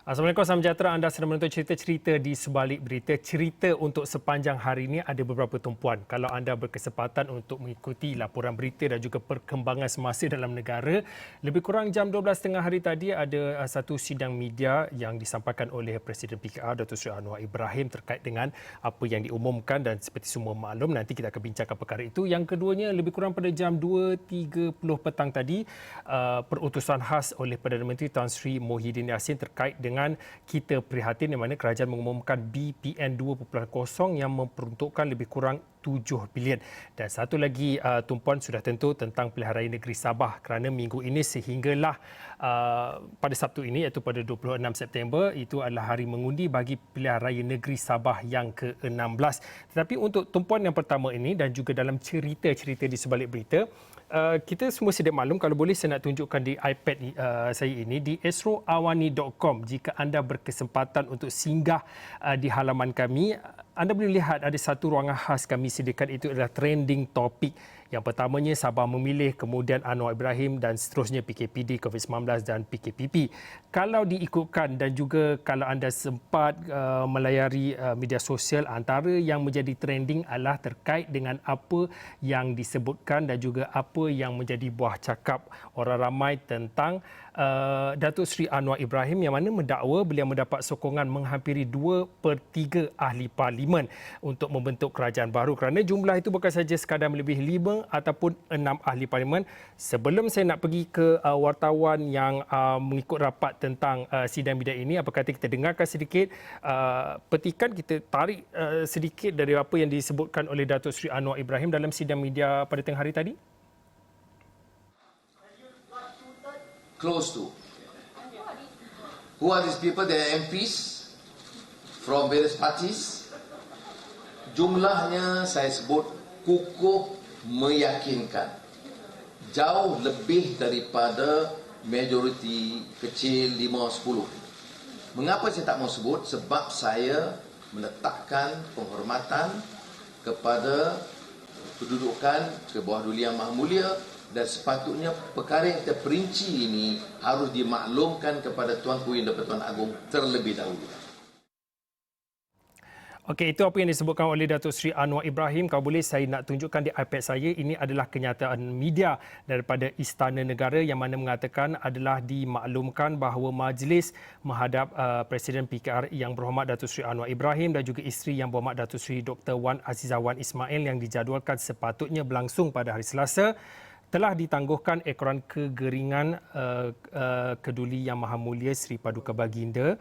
Assalamualaikum, salam sejahtera. Anda sedang menonton cerita-cerita di sebalik berita. Cerita untuk sepanjang hari ini ada beberapa tumpuan. Kalau anda berkesempatan untuk mengikuti laporan berita dan juga perkembangan semasa dalam negara, lebih kurang jam 12.30 hari tadi ada satu sidang media yang disampaikan oleh Presiden PKR Datuk Seri Anwar Ibrahim terkait dengan apa yang diumumkan, dan seperti semua maklum, nanti kita akan bincangkan perkara itu. Yang keduanya, lebih kurang pada jam 2.30 petang tadi, perutusan khas oleh Perdana Menteri Tan Sri Muhyiddin Yassin terkait dengan kita prihatin di mana kerajaan mengumumkan BPN 2.0 yang memperuntukkan lebih kurang 7 bilion. Dan satu lagi tumpuan sudah tentu tentang Pilihan Raya Negeri Sabah, kerana minggu ini sehinggalah pada Sabtu ini, iaitu pada 26 September, itu adalah hari mengundi bagi Pilihan Raya Negeri Sabah yang ke-16. Tetapi untuk tumpuan yang pertama ini dan juga dalam cerita-cerita di sebalik berita, kita semua sedia maklum, kalau boleh saya nak tunjukkan di iPad saya ini, di esroawani.com. Jika anda berkesempatan untuk singgah di halaman kami, anda boleh lihat ada satu ruangan khas kami sediakan, itu adalah trending topik. Yang pertamanya Sabah Memilih, kemudian Anwar Ibrahim dan seterusnya PKPD, COVID-19 dan PKPP. Kalau diikutkan dan juga kalau anda sempat melayari media sosial, antara yang menjadi trending adalah terkait dengan apa yang disebutkan dan juga apa yang menjadi buah cakap orang ramai tentang Datuk Seri Anwar Ibrahim, yang mana mendakwa beliau mendapat sokongan menghampiri 2/3 ahli parlimen untuk membentuk kerajaan baru, kerana jumlah itu bukan saja sekadar melebihi 5 ataupun 6 ahli parlimen. Sebelum saya nak pergi ke wartawan yang mengikut rapat tentang sidang media ini, apa kata kita dengarkan sedikit petikan, kita tarik sedikit dari apa yang disebutkan oleh Datuk Seri Anwar Ibrahim dalam sidang media pada tengah hari tadi. Close to. Who are these people? They are MPs from various parties. Jumlahnya saya sebut kukuh meyakinkan. Jauh lebih daripada majoriti kecil 5-10. Mengapa saya tak mau sebut? Sebab saya meletakkan penghormatan kepada kedudukan ke bawah Duli Yang Maha Mulia, dan sepatutnya perkara yang kita perinci ini harus dimaklumkan kepada Tuanku Yang di-Pertuan Agong terlebih dahulu. Okey, itu apa yang disebutkan oleh Datuk Seri Anwar Ibrahim. Kalau boleh saya nak tunjukkan di iPad saya, ini adalah kenyataan media daripada Istana Negara yang mana mengatakan adalah dimaklumkan bahawa majlis menghadap Presiden PKR Yang Berhormat Datuk Seri Anwar Ibrahim dan juga isteri Yang Berhormat Datuk Seri Dr. Wan Azizah Wan Ismail yang dijadualkan sepatutnya berlangsung pada hari Selasa, telah ditangguhkan ekoran kegeringan Keduli Yang Maha Mulia Seri Paduka Baginda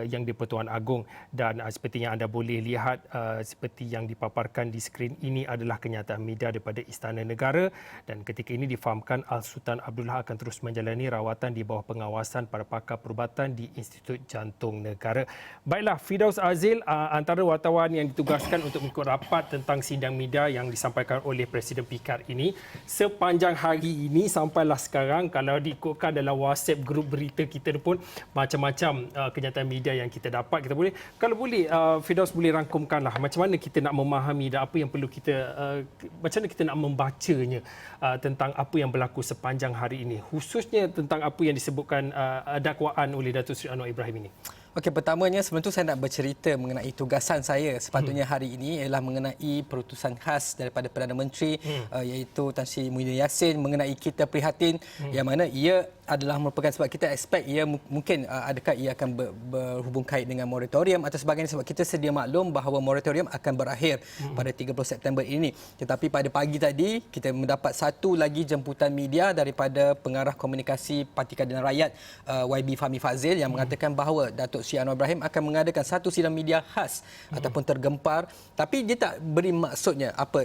yang di-Pertuan Agong. Dan seperti yang anda boleh lihat, seperti yang dipaparkan di skrin ini adalah kenyataan media daripada Istana Negara, dan ketika ini difahamkan Al-Sultan Abdullah akan terus menjalani rawatan di bawah pengawasan para pakar perubatan di Institut Jantung Negara. Baiklah, Firdaus Azil, antara wartawan yang ditugaskan untuk mengikut rapat tentang sidang media yang disampaikan oleh Presiden PKR ini, sepanjang hari ini sampailah sekarang, kalau diikutkan dalam WhatsApp grup berita kita pun macam-macam kenyataan media yang kita dapat. Kita boleh, kalau boleh Firdaus boleh rangkumkanlah macam mana kita nak memahami dan apa yang perlu kita macam mana kita nak membacanya tentang apa yang berlaku sepanjang hari ini, khususnya tentang apa yang disebutkan dakwaan oleh Datuk Seri Anwar Ibrahim ini. Okey, pertamanya sebelum tu saya nak bercerita mengenai tugasan saya sepatutnya hari ini ialah mengenai perutusan khas daripada Perdana Menteri iaitu Tan Sri Muhyiddin Yassin mengenai kita prihatin, yang mana ia adalah merupakan, sebab kita expect ia mungkin adakah ia akan berhubung kait dengan moratorium atau sebagainya, sebab kita sedia maklum bahawa moratorium akan berakhir pada 30 September ini. Tetapi pada pagi tadi kita mendapat satu lagi jemputan media daripada pengarah komunikasi Parti Keadilan Rakyat YB Fahmi Fadzil yang mengatakan bahawa Datuk Seri Anwar Ibrahim akan mengadakan satu sidang media khas ataupun tergempar, tapi dia tak beri maksudnya apa,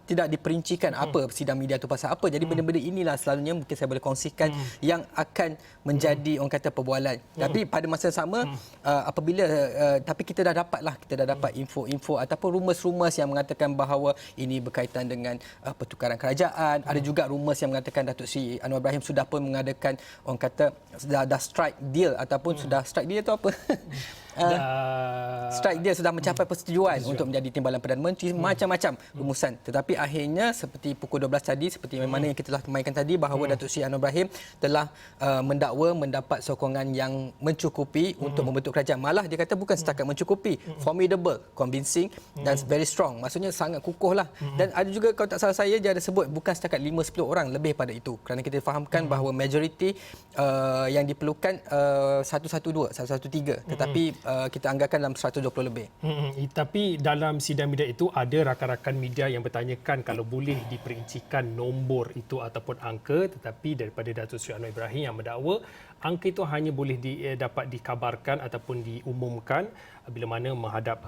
tidak diperincikan apa sidang media itu pasal apa. Jadi benda-benda inilah selalunya mungkin saya boleh kongsikan yang akan menjadi orang kata perbualan. Tapi pada masa yang sama apabila tapi kita dah dapat info-info ataupun rumours-rumours yang mengatakan bahawa ini berkaitan dengan pertukaran kerajaan. Ada juga rumours yang mengatakan Datuk Seri Anwar Ibrahim sudah pun mengadakan orang kata dah strike deal ataupun sudah strike deal itu apa? strike dia sudah mencapai persetujuan untuk menjadi timbalan Perdana Menteri, macam-macam rumusan. Tetapi akhirnya seperti pukul 12 tadi, seperti mana yang kita telah kemainkan tadi, bahawa Datuk Seri Anwar Ibrahim telah mendakwa mendapat sokongan yang mencukupi untuk membentuk kerajaan. Malah dia kata bukan setakat mencukupi, formidable, convincing dan very strong. Maksudnya sangat kukuh lah. Dan ada juga, kalau tak salah saya, dia ada sebut bukan setakat 5-10 orang, lebih pada itu. Kerana kita fahamkan bahawa majoriti yang diperlukan 112, 113. Tetapi kita anggarkan dalam 120 lebih. Tapi dalam sidang media itu ada rakan-rakan media yang bertanyakan kalau boleh diperincikan nombor itu ataupun angka, tetapi daripada Datuk Seri Anwar Ibrahim yang mendakwa angka itu hanya boleh dapat dikabarkan ataupun diumumkan bila mana menghadap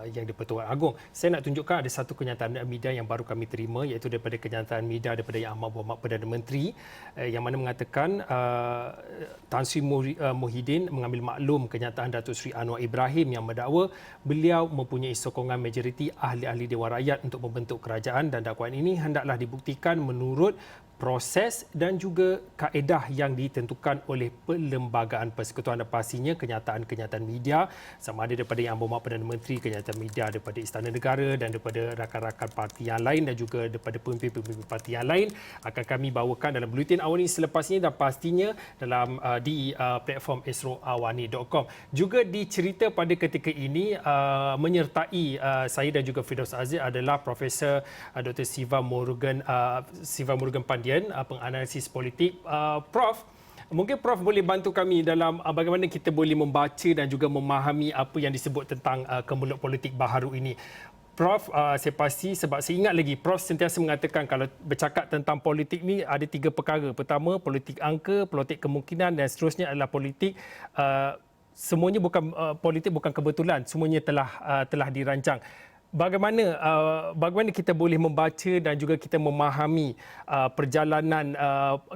Yang di-Pertuan Agong. Saya nak tunjukkan ada satu kenyataan media yang baru kami terima, iaitu daripada kenyataan media daripada Yang Amat Berhormat Perdana Menteri yang mana mengatakan Tan Sri Muhyiddin mengambil maklum kenyataan Datuk Seri Anwar Ibrahim yang mendakwa beliau mempunyai sokongan majoriti ahli-ahli Dewan Rakyat untuk membentuk kerajaan, dan dakwaan ini hendaklah dibuktikan menurut proses dan juga kaedah yang ditentukan oleh Perlembagaan Persekutuan, dan pastinya kenyataan-kenyataan media sama ada daripada Yang Berhormat Perdana Menteri, kenyataan media daripada Istana Negara dan daripada rakan-rakan parti yang lain dan juga daripada pemimpin-pemimpin parti yang lain akan kami bawakan dalam Buletin Awal ini selepas ini, dan pastinya dalam di platform esroawani.com. Juga di cerita pada ketika ini menyertai saya dan juga Firdaus Aziz adalah Profesor Dr. Siva Murugan Pandian, penganalisis politik. Prof, mungkin Prof boleh bantu kami dalam bagaimana kita boleh membaca dan juga memahami apa yang disebut tentang kemelut politik baharu ini. Prof, saya pasti sebab saya ingat lagi Prof sentiasa mengatakan kalau bercakap tentang politik ni ada 3 perkara. Pertama, politik angka, politik kemungkinan, dan seterusnya adalah politik semuanya bukan politik bukan kebetulan, semuanya telah dirancang. Bagaimana kita boleh membaca dan juga kita memahami perjalanan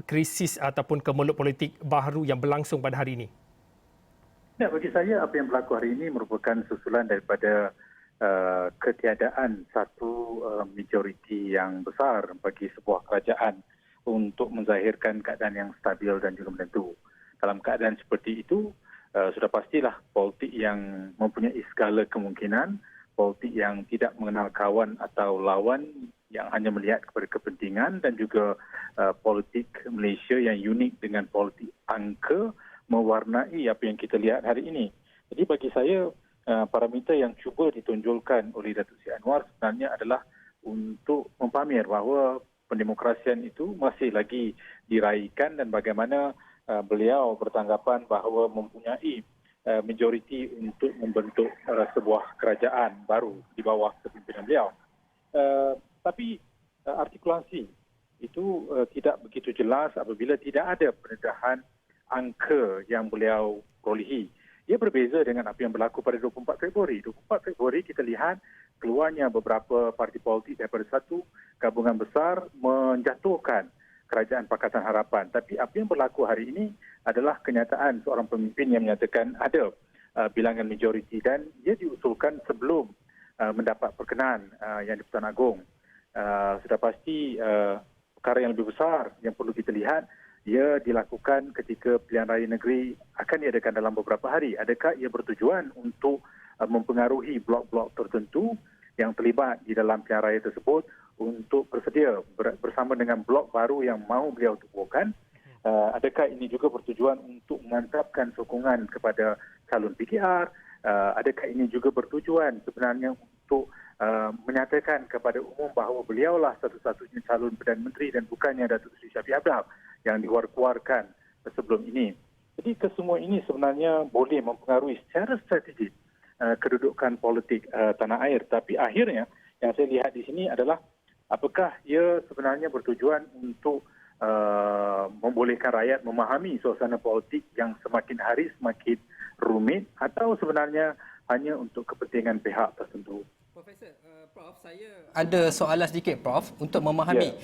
krisis ataupun kemelut politik baharu yang berlangsung pada hari ini? Ya, bagi saya apa yang berlaku hari ini merupakan susulan daripada ketiadaan satu majoriti yang besar bagi sebuah kerajaan untuk menzahirkan keadaan yang stabil dan juga menentu. Dalam keadaan seperti itu, sudah pastilah politik yang mempunyai segala kemungkinan, politik yang tidak mengenal kawan atau lawan, yang hanya melihat kepada kepentingan, dan juga politik Malaysia yang unik dengan politik angka mewarnai apa yang kita lihat hari ini. Jadi bagi saya, parameter yang cuba ditonjolkan oleh Datuk Seri Anwar sebenarnya adalah untuk mempamer bahawa pendemokrasian itu masih lagi diraikan, dan bagaimana beliau bertanggapan bahawa mempunyai majoriti untuk membentuk sebuah kerajaan baru di bawah kepimpinan beliau. Tapi artikulasi itu tidak begitu jelas apabila tidak ada pendedahan angka yang beliau perolehi. Ia berbeza dengan apa yang berlaku pada 24 Februari. 24 Februari kita lihat keluarnya beberapa parti politik daripada satu gabungan besar menjatuhkan Kerajaan Pakatan Harapan. Tapi apa yang berlaku hari ini adalah kenyataan seorang pemimpin yang menyatakan ada bilangan majoriti, dan ia diusulkan sebelum mendapat perkenaan Yang di-Pertuan Agong. Sudah pasti perkara yang lebih besar yang perlu kita lihat, ia dilakukan ketika pilihan raya negeri akan diadakan dalam beberapa hari. Adakah ia bertujuan untuk mempengaruhi blok-blok tertentu yang terlibat di dalam pilihan raya tersebut untuk bersedia bersama dengan blok baru yang mahu beliau tubuhkan? Adakah ini juga bertujuan untuk memantapkan sokongan kepada calon PKR? Adakah ini juga bertujuan sebenarnya untuk menyatakan kepada umum bahawa beliaulah satu-satunya calon Perdana Menteri dan bukannya Datuk Seri Shafie Aplah yang dikeluarkan sebelum ini? Jadi kesemua ini sebenarnya boleh mempengaruhi secara strategik kedudukan politik tanah air. Tapi akhirnya yang saya lihat di sini adalah apakah ia sebenarnya bertujuan untuk membolehkan rakyat memahami suasana politik yang semakin hari semakin rumit, atau sebenarnya hanya untuk kepentingan pihak tertentu? Profesor, Prof, saya ada soalan sedikit, Prof, untuk memahami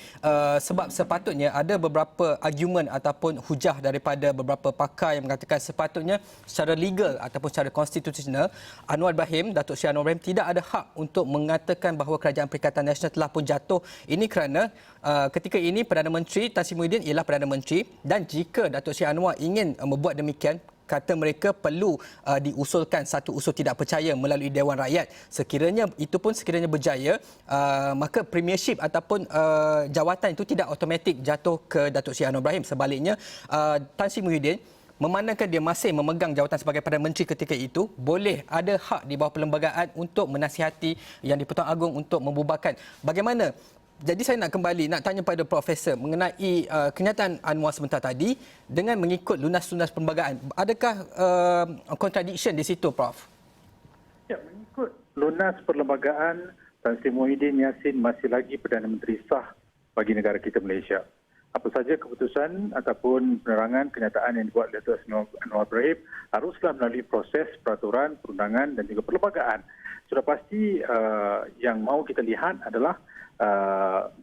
sebab sepatutnya ada beberapa argumen ataupun hujah daripada beberapa pakar yang mengatakan sepatutnya secara legal ataupun secara konstitusional Anwar Ibrahim, Datuk Seri Anwar Ibrahim tidak ada hak untuk mengatakan bahawa Kerajaan Perikatan Nasional telah pun jatuh. Ini kerana ketika ini Perdana Menteri Tan Sri Muhyiddin ialah Perdana Menteri, dan jika Datuk Seri Anwar ingin membuat demikian, kata mereka perlu diusulkan satu usul tidak percaya melalui Dewan Rakyat. Sekiranya itu pun sekiranya berjaya, maka premiership ataupun jawatan itu tidak automatik jatuh ke Datuk Seri Anwar Ibrahim. Sebaliknya, Tan Sri Muhyiddin memandangkan dia masih memegang jawatan sebagai Perdana Menteri ketika itu, boleh ada hak di bawah perlembagaan untuk menasihati Yang di-Pertuan Agong untuk membubarkan. Bagaimana? Jadi saya nak kembali nak tanya pada Profesor mengenai kenyataan Anwar sebentar tadi dengan mengikut lunas-lunas perlembagaan. Adakah contradiction di situ, Prof? Ya, mengikut lunas perlembagaan, Tan Sri Muhyiddin Yassin masih lagi Perdana Menteri sah bagi negara kita Malaysia. Apa saja keputusan ataupun penerangan kenyataan yang dibuat oleh Datuk Seri Anwar Ibrahim haruslah melalui proses peraturan, perundangan dan juga perlembagaan. Sudah pasti yang mahu kita lihat adalah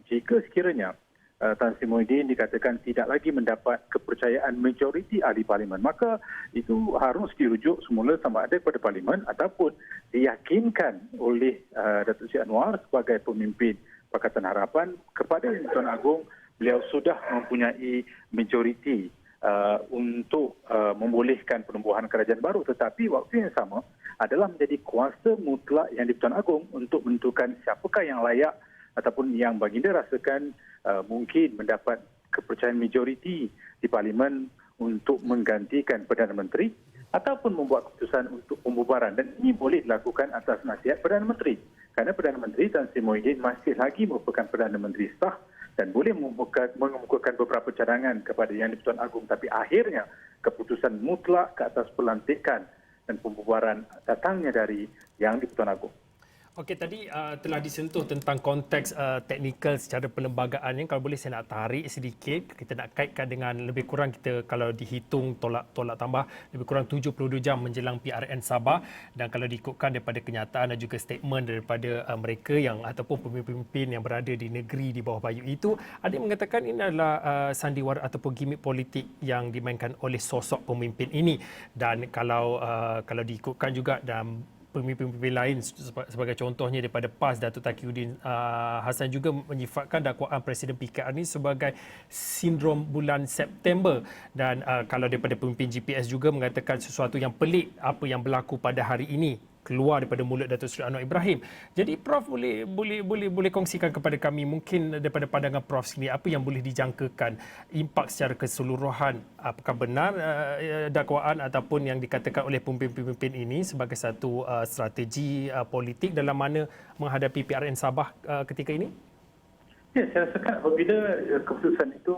jika sekiranya Tan Sri Muhyiddin dikatakan tidak lagi mendapat kepercayaan majoriti ahli parlimen, maka itu harus dirujuk semula sama ada kepada parlimen ataupun diyakinkan oleh Datuk Seri Anwar sebagai pemimpin Pakatan Harapan kepada Yang-di-Pertuan Agong. Beliau sudah mempunyai majoriti untuk membolehkan penubuhan kerajaan baru, tetapi waktu yang sama adalah menjadi kuasa mutlak Yang di-Pertuan Agong untuk menentukan siapakah yang layak ataupun yang baginda rasakan mungkin mendapat kepercayaan majoriti di parlimen untuk menggantikan Perdana Menteri ataupun membuat keputusan untuk pembubaran. Dan ini boleh dilakukan atas nasihat Perdana Menteri. Kerana Perdana Menteri Tan Sri Muhyiddin masih lagi merupakan Perdana Menteri sah dan boleh mengemukakan beberapa cadangan kepada Yang di-Pertuan Agong, tapi akhirnya keputusan mutlak ke atas pelantikan dan pembubaran datangnya dari Yang di-Pertuan Agong. Okey, tadi telah disentuh tentang konteks teknikal secara perlembagaan. Kalau boleh saya nak tarik sedikit, kita nak kaitkan dengan lebih kurang kita kalau dihitung tolak tambah lebih kurang 72 jam menjelang PRN Sabah, dan kalau diikutkan daripada kenyataan dan juga statement daripada mereka yang ataupun pemimpin yang berada di negeri di bawah bayu itu, ada yang mengatakan ini adalah sandiwara ataupun gimik politik yang dimainkan oleh sosok pemimpin ini. Dan kalau diikutkan juga dalam pemimpin-pemimpin lain sebagai contohnya daripada PAS, Datuk Taqiyuddin Hassan juga menyifatkan dakwaan Presiden PKR ini sebagai sindrom bulan September. Dan kalau daripada pemimpin GPS juga mengatakan sesuatu yang pelik apa yang berlaku pada hari ini keluar daripada mulut Datuk Seri Anwar Ibrahim. Jadi Prof boleh kongsikan kepada kami mungkin daripada pandangan Prof sendiri apa yang boleh dijangkakan impak secara keseluruhan, apakah benar dakwaan ataupun yang dikatakan oleh pemimpin-pemimpin ini sebagai satu strategi politik dalam mana menghadapi PRN Sabah ketika ini? Ya, saya rasakan apabila keputusan itu,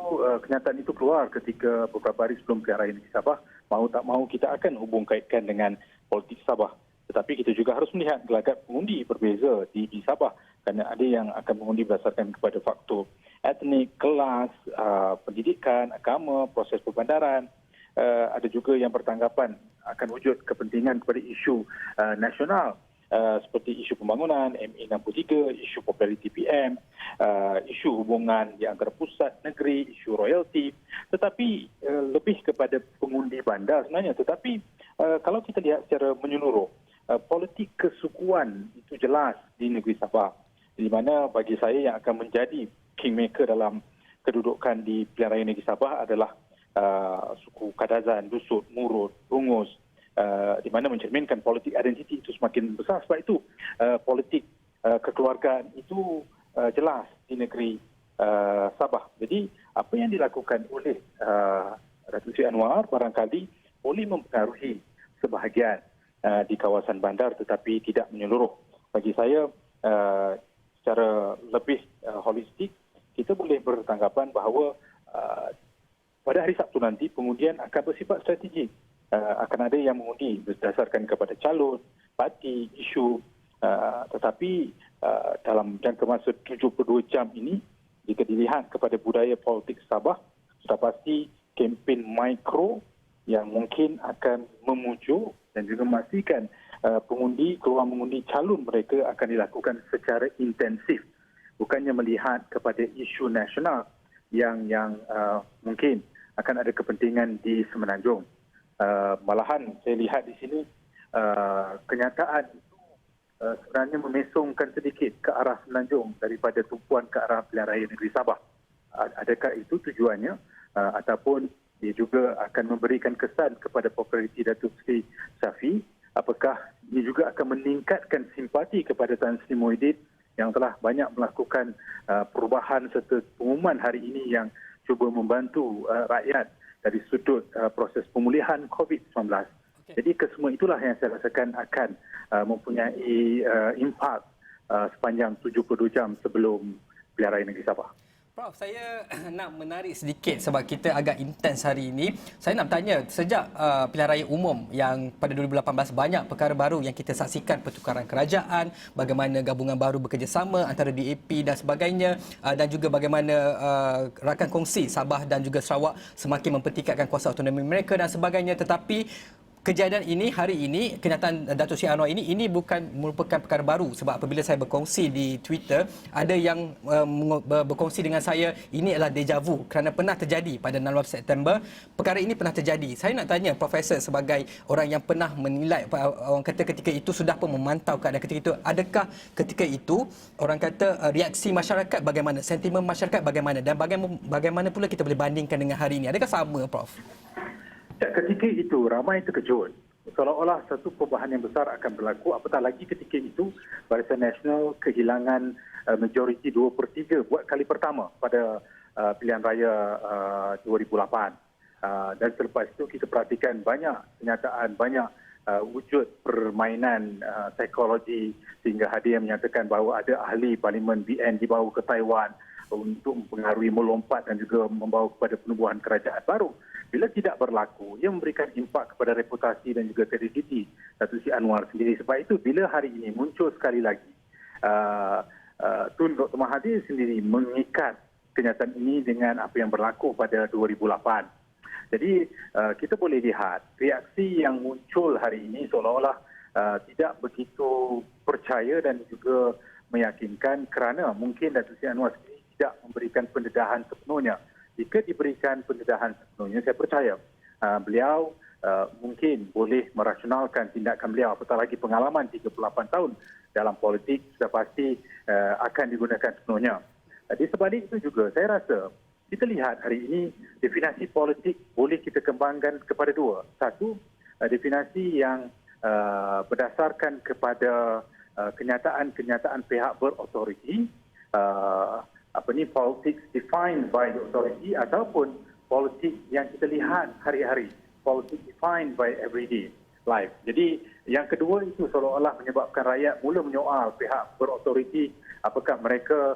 kenyataan itu keluar ketika beberapa hari sebelum pilihan raya negeri Sabah, mahu tak mahu kita akan hubung kaitkan dengan politik Sabah. Tetapi kita juga harus melihat gelagat pengundi berbeza di Sabah, kerana ada yang akan mengundi berdasarkan kepada faktor etnik, kelas, pendidikan, agama, proses perbandaran. Ada juga yang bertanggapan akan wujud kepentingan kepada isu nasional seperti isu pembangunan, MA63, isu populariti PM, isu hubungan di antara pusat, negeri, isu royalty. Tetapi lebih kepada pengundi bandar sebenarnya. Tetapi kalau kita lihat secara menyeluruh, politik kesukuan itu jelas di negeri Sabah, di mana bagi saya yang akan menjadi kingmaker dalam kedudukan di pilihan raya negeri Sabah adalah suku Kadazan, Dusut, Murut, Rungus, di mana mencerminkan politik identiti itu semakin besar. Sebab itu politik kekeluargaan itu jelas di negeri Sabah. Jadi apa yang dilakukan oleh Datuk Seri Anwar barangkali boleh mempengaruhi sebahagian di kawasan bandar tetapi tidak menyeluruh. Bagi saya secara lebih holistik kita boleh bertanggapan bahawa pada hari Sabtu nanti pengundian akan bersifat strategik. Akan ada yang mengundi berdasarkan kepada calon, parti, isu, tetapi dalam jangka masa 72 jam ini jika dilihat kepada budaya politik Sabah, sudah pasti kempen mikro yang mungkin akan memujuk dan juga memastikan pengundi keluar mengundi calon mereka akan dilakukan secara intensif, bukannya melihat kepada isu nasional yang mungkin akan ada kepentingan di Semenanjung. Malahan saya lihat di sini kenyataan itu sebenarnya memesongkan sedikit ke arah Semenanjung daripada tumpuan ke arah pilihan raya negeri Sabah. Adakah itu tujuannya ataupun Ia juga akan memberikan kesan kepada populariti Datuk Seri Shafie. Apakah ia juga akan meningkatkan simpati kepada Tan Sri Muhyiddin yang telah banyak melakukan perubahan serta pengumuman hari ini yang cuba membantu rakyat dari sudut proses pemulihan COVID-19. Jadi kesemua itulah yang saya rasakan akan mempunyai impak sepanjang 72 jam sebelum Pilihan Raya Negeri Sabah. Prof, saya nak menarik sedikit sebab kita agak intens hari ini. Saya nak bertanya, sejak pilihan raya umum yang pada 2018 banyak perkara baru yang kita saksikan, pertukaran kerajaan, bagaimana gabungan baru bekerjasama antara DAP dan sebagainya, dan juga bagaimana rakan kongsi Sabah dan juga Sarawak semakin mempertingkatkan kuasa autonomi mereka dan sebagainya. Tetapi kejadian ini hari ini, kenyataan Datuk Seri Anwar ini bukan merupakan perkara baru sebab apabila saya berkongsi di Twitter, ada yang berkongsi dengan saya ini adalah deja vu kerana pernah terjadi pada 16 September. Perkara ini pernah terjadi. Saya nak tanya Profesor sebagai orang yang pernah menilai, orang kata ketika itu sudah pun memantau keadaan ketika itu, adakah ketika itu orang kata reaksi masyarakat bagaimana, sentimen masyarakat bagaimana dan bagaimana pula kita boleh bandingkan dengan hari ini? Adakah sama, Prof? Ketika itu ramai terkejut seolah-olah satu perubahan yang besar akan berlaku, apatah lagi ketika itu Barisan Nasional kehilangan majoriti 2/3 buat kali pertama pada pilihan raya 2008. Dan selepas itu kita perhatikan banyak kenyataan, banyak wujud permainan psikologi sehingga ada yang menyatakan bahawa ada ahli Parlimen BN dibawa ke Taiwan untuk mempengaruhi melompat dan juga membawa kepada penubuhan kerajaan baru. Bila tidak berlaku, ia memberikan impak kepada reputasi dan juga kredibiliti Datuk Seri Anwar sendiri. Sebab itu, bila hari ini muncul sekali lagi, Tun Dr. Mahathir sendiri mengikat kenyataan ini dengan apa yang berlaku pada 2008. Jadi, kita boleh lihat reaksi yang muncul hari ini seolah-olah tidak begitu percaya dan juga meyakinkan kerana mungkin Datuk Seri Anwar sendiri tidak memberikan pendedahan sepenuhnya. Jika diberikan pendedahan sepenuhnya, saya percaya beliau mungkin boleh merasionalkan tindakan beliau. Apatah lagi pengalaman 38 tahun dalam politik sudah pasti akan digunakan sepenuhnya. Di sebalik itu juga, saya rasa kita lihat hari ini definisi politik boleh kita kembangkan kepada dua. Satu, definisi yang berdasarkan kepada kenyataan-kenyataan pihak berautoriti, politics defined by the authority, ataupun politik yang kita lihat hari-hari, politik defined by everyday life. Jadi yang kedua itu seolah-olah menyebabkan rakyat mula menyoal pihak berautoriti apakah mereka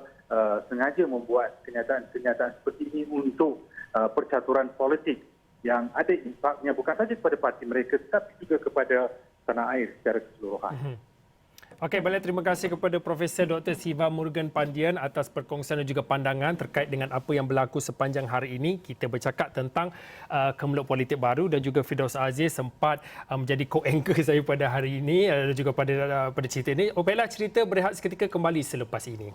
sengaja membuat kenyataan-kenyataan seperti ini untuk percaturan politik yang ada impaknya bukan saja kepada parti mereka tetapi juga kepada tanah air secara keseluruhan. Okey, baiklah, terima kasih kepada Profesor Dr. Siva Murugan Pandian atas perkongsian dan juga pandangan terkait dengan apa yang berlaku sepanjang hari ini. Kita bercakap tentang kemeluk politik baru dan juga Firdaus Aziz sempat menjadi co-anchor saya pada hari ini dan juga pada cerita ini. Baiklah, cerita berehat seketika kembali selepas ini.